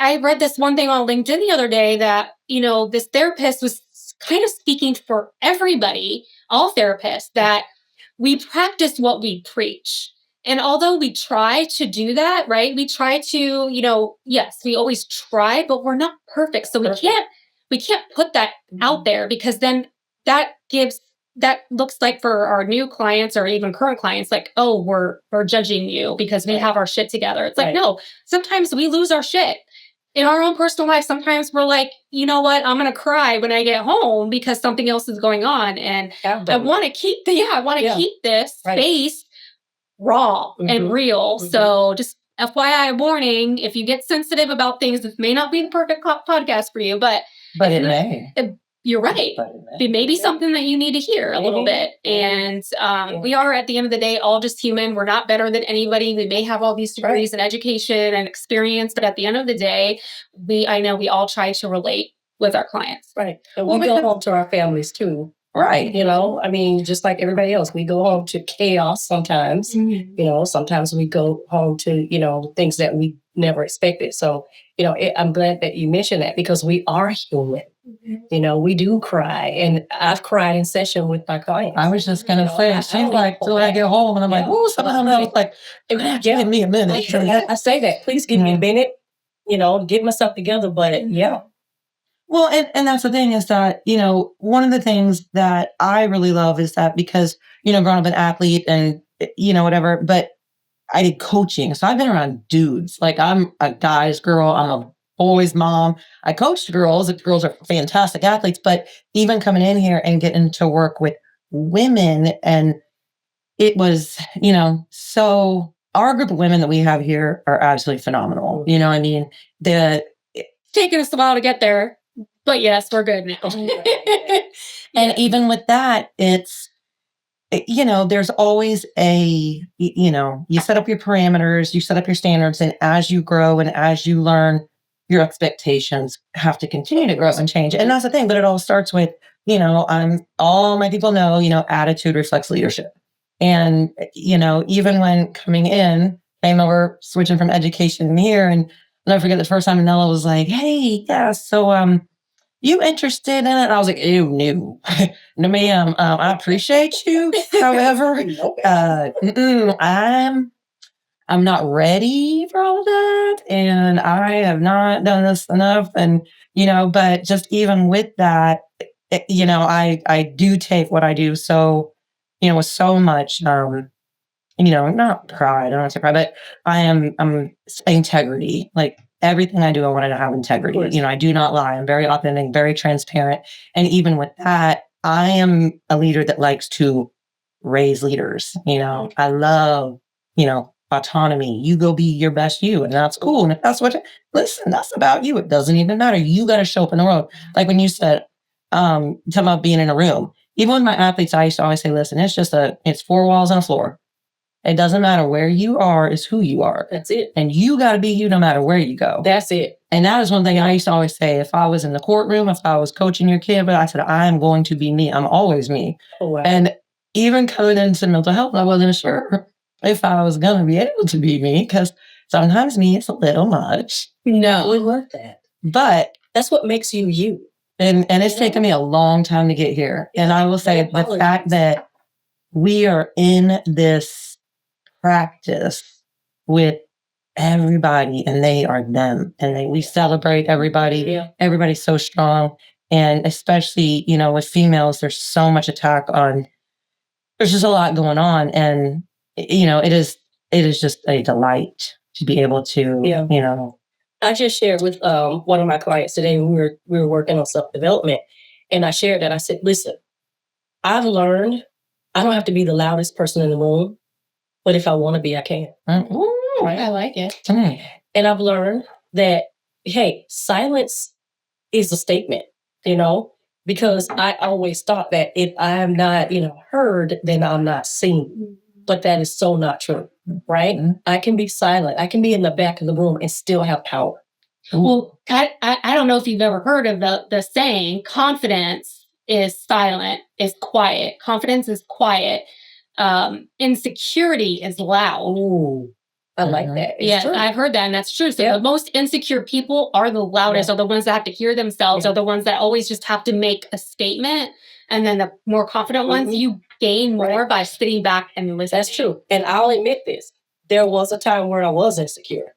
I read this one thing on LinkedIn the other day that, this therapist was kind of speaking for everybody, all therapists, that we practice what we preach. And although we try to do that, right? We try to, yes, we always try, but we're not perfect. So we can't put that out there, because then that looks like for our new clients or even current clients, like, oh, we're judging you because we have our shit together. It's like, no, sometimes we lose our shit in our own personal life. Sometimes we're like, you know what, I'm going to cry when I get home because something else is going on. And I want to keep keep this space raw and real. So just FYI warning, if you get sensitive about things, this may not be the perfect podcast for you, but it may. You're right. It may be something that you need to hear a little bit. And we are, at the end of the day, all just human. We're not better than anybody. We may have all these degrees and education and experience, but at the end of the day, I know we all try to relate with our clients. Right. And we go home to our families too. Right. Just like everybody else, we go home to chaos sometimes. Sometimes we go home to, things that we never expected. So, I'm glad that you mentioned that, because we are human. We do cry, and I've cried in session with my clients. I was just going to say, it seems like till I get home and I'm like, oh, sometimes I was like, give me a minute. I say that, please give me a minute, get myself together. But Well, and that's the thing, is that, one of the things that I really love is that, because, growing up an athlete and, whatever, but I did coaching. So I've been around dudes. Like, I'm a guy's girl. I'm a boy's mom. I coached girls. The girls are fantastic athletes, but even coming in here and getting to work with women, and it was, so our group of women that we have here are absolutely phenomenal. It's taken us a while to get there, but yes, we're good now. And even with that, it's, there's always you set up your parameters, you set up your standards, and as you grow and as you learn, your expectations have to continue to grow and change. And that's the thing, but it all starts with, all my people know, attitude reflects leadership. And, even when came over, switching from education here, and I'll never forget the first time Nella was like, hey, yeah, so, you interested in it? And I was like, ew, no. No, ma'am. I appreciate you. However, I'm not ready for all of that. And I have not done this enough. And, but just even with that, I do take what I do. So, with so much, not pride, I don't want to say pride, but I'm integrity. Like, everything I do, I wanted to have integrity. I do not lie. I'm very authentic, very transparent. And even with that, I am a leader that likes to raise leaders. I love, autonomy. You go be your best you, and that's cool. And if that's that's about you. It doesn't even matter. You got to show up in the world. Like when you said, talking about being in a room, even with my athletes, I used to always say, listen, it's 4 walls and a floor. It doesn't matter where you are, it's who you are. That's it. And you got to be you no matter where you go. That's it. And that is one thing I used to always say. If I was in the courtroom, if I was coaching your kid, but I said, I am going to be me. I'm always me. Oh, wow. And even coming into mental health, I wasn't sure if I was going to be able to be me, because sometimes me is a little much. No. We love that. But that's what makes you you. And it's taken me a long time to get here. And I will say the fact that we are in this practice with everybody, and they are them, and we celebrate everybody. Yeah. Everybody's so strong, and especially with females, there's so much attack on. There's just a lot going on, and it is just a delight to be able to I just shared with one of my clients today. We were working on self-development, and I shared that. I said, listen, I've learned I don't have to be the loudest person in the room, but if I want to be, I can. Ooh, right? I like it. And I've learned that, hey, silence is a statement, because I always thought that if I'm not, heard, then I'm not seen. But that is so not true, right? Mm-hmm. I can be silent. I can be in the back of the room and still have power. Well, I don't know if you've ever heard of the saying, confidence is silent, is quiet. Confidence is quiet. Insecurity is loud. Ooh. I like that. It's true. I've heard that, and that's true. So the most insecure people are the loudest, are the ones that have to hear themselves, are the ones that always just have to make a statement. And then the more confident ones, you gain more by sitting back and listening. That's true. And I'll admit this. There was a time where I was insecure.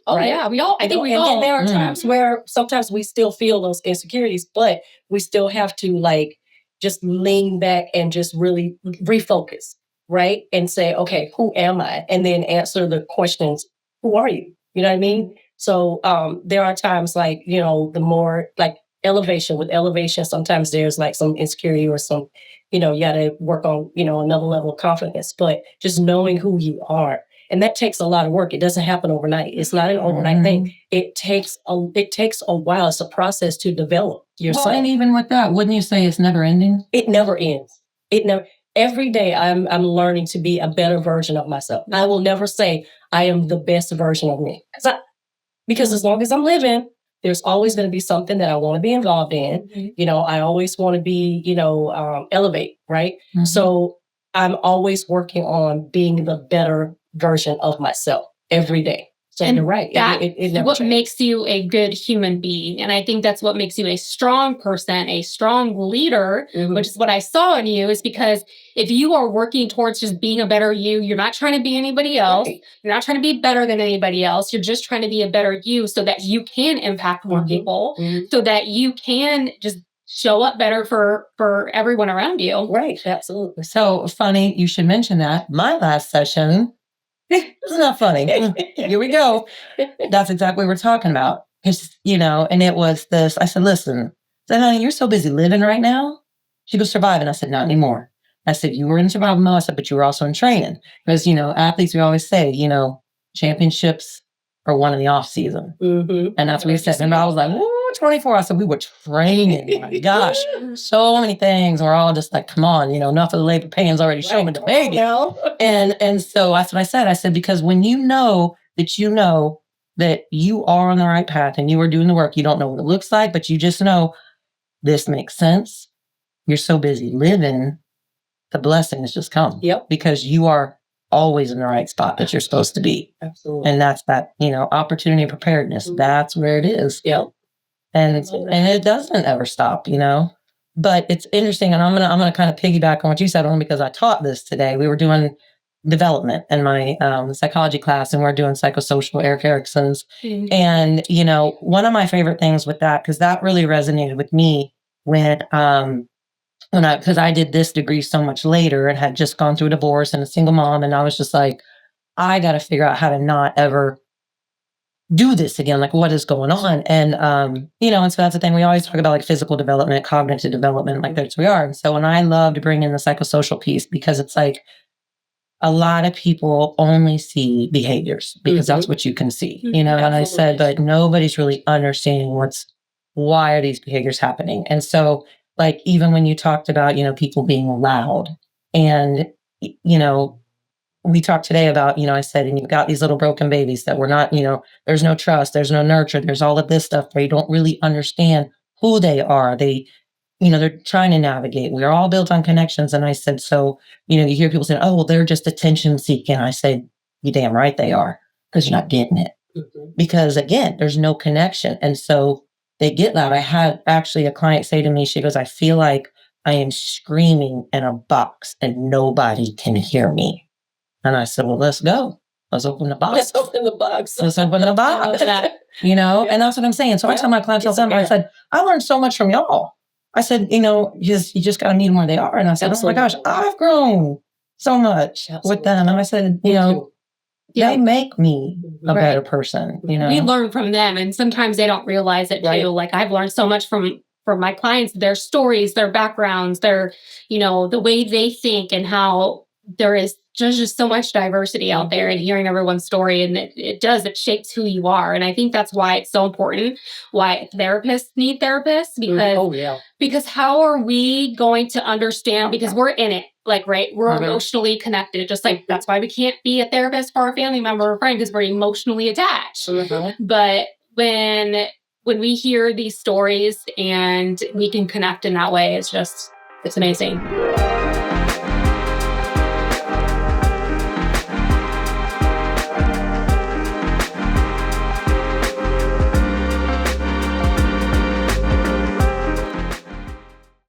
Oh, yeah. We all, I think we all. And there are times where sometimes we still feel those insecurities, but we still have to like just lean back and just really refocus, right? And say, okay, who am I? And then answer the questions, who are you? You know what I mean? So there are times like, you know, the more like with elevation, sometimes there's like some insecurity or some, you know, you got to work on, you know, another level of confidence, but just knowing who you are. And that takes a lot of work. It doesn't happen overnight. It's not an overnight thing. It takes a while. It's a process to develop yourself. Well, and even with that, wouldn't you say it's never ending? It never ends. Every day I'm learning to be a better version of myself. I will never say I am the best version of me. Because as long as I'm living, there's always going to be something that I want to be involved in. You know, I always want to be, you know, elevate, right? So I'm always working on being the better version of myself every day. So you're right. That's what changes. makes you a good human being. And I think that's what makes you a strong person, a strong leader, which is what I saw in you, is because if you are working towards just being a better you, you're not trying to be anybody else. Right. You're not trying to be better than anybody else. You're just trying to be a better you so that you can impact more people, so that you can just show up better for everyone around you. Right. Absolutely. So funny, you should mention that. My last session, it's not funny. Here we go. That's exactly what we're talking about. It's, you know, and it was this. I said, listen, honey, you're so busy living right now. She goes, surviving. I said, not anymore. I said, you were in survival mode. I said, but you were also in training. Because, you know, athletes, we always say, you know, championships are won in the off season. And that's what he said. And I was like, ooh, 24. I said, we were training. My gosh, so many things. We're all just like, come on, you know, enough of the labor pains already showing the baby. And so that's what I said. I said, because when you know that you are on the right path and you are doing the work, you don't know what it looks like, but you just know this makes sense. You're so busy living, the blessings just come. Because you are always in the right spot that you're supposed to be. Absolutely. And that's that, you know, opportunity and preparedness. That's where it is. And it doesn't ever stop, you know. But it's interesting, and I'm gonna kind of piggyback on what you said, only because I taught this today. We were doing development in my psychology class, and we're doing psychosocial, Eric Erickson's. And you know, one of my favorite things with that, because that really resonated with me because I did this degree so much later and had just gone through a divorce and a single mom, and I was just like, I got to figure out how to not ever do this again. Like, what is going on? And, you know, and so that's the thing. We always talk about like physical development, cognitive development, like that's where we are. And so, and I love to bring in the psychosocial piece because it's like a lot of people only see behaviors because that's what you can see, you know. And I said, but nobody's really understanding why are these behaviors happening? And so, like, even when you talked about, you know, people being loud and, you know, we talked today about, you know, I said, and you've got these little broken babies that we're not, you know, there's no trust, there's no nurture, there's all of this stuff where you don't really understand who they are. They, you know, they're trying to navigate. We're all built on connections. And I said, so, you know, you hear people saying, oh, well, they're just attention seeking. I said, you damn right they are, because you're not getting it. Because again, there's no connection. And so they get loud. I had actually a client say to me, she goes, I feel like I am screaming in a box and nobody can hear me. And I said, well, let's go. Let's open the box. Let's open the box. Let's open the box. You know, and that's what I'm saying. So I tell my clients, I said, I learned so much from y'all. I said, you know, you just got to meet them where they are. And I said, oh my gosh, I've grown so much with them. And I said, you know, they make me a better person. You know, we learn from them. And sometimes they don't realize it too. Like, I've learned so much from my clients, their stories, their backgrounds, their, you know, the way they think and how there's just so much diversity out there, and hearing everyone's story, and it shapes who you are. And I think that's why it's so important, why therapists need therapists, because how are we going to understand, because we're in it, like, right, we're emotionally connected, just like that's why we can't be a therapist for a family member or friend, because we're emotionally attached. But when we hear these stories and we can connect in that way, it's amazing.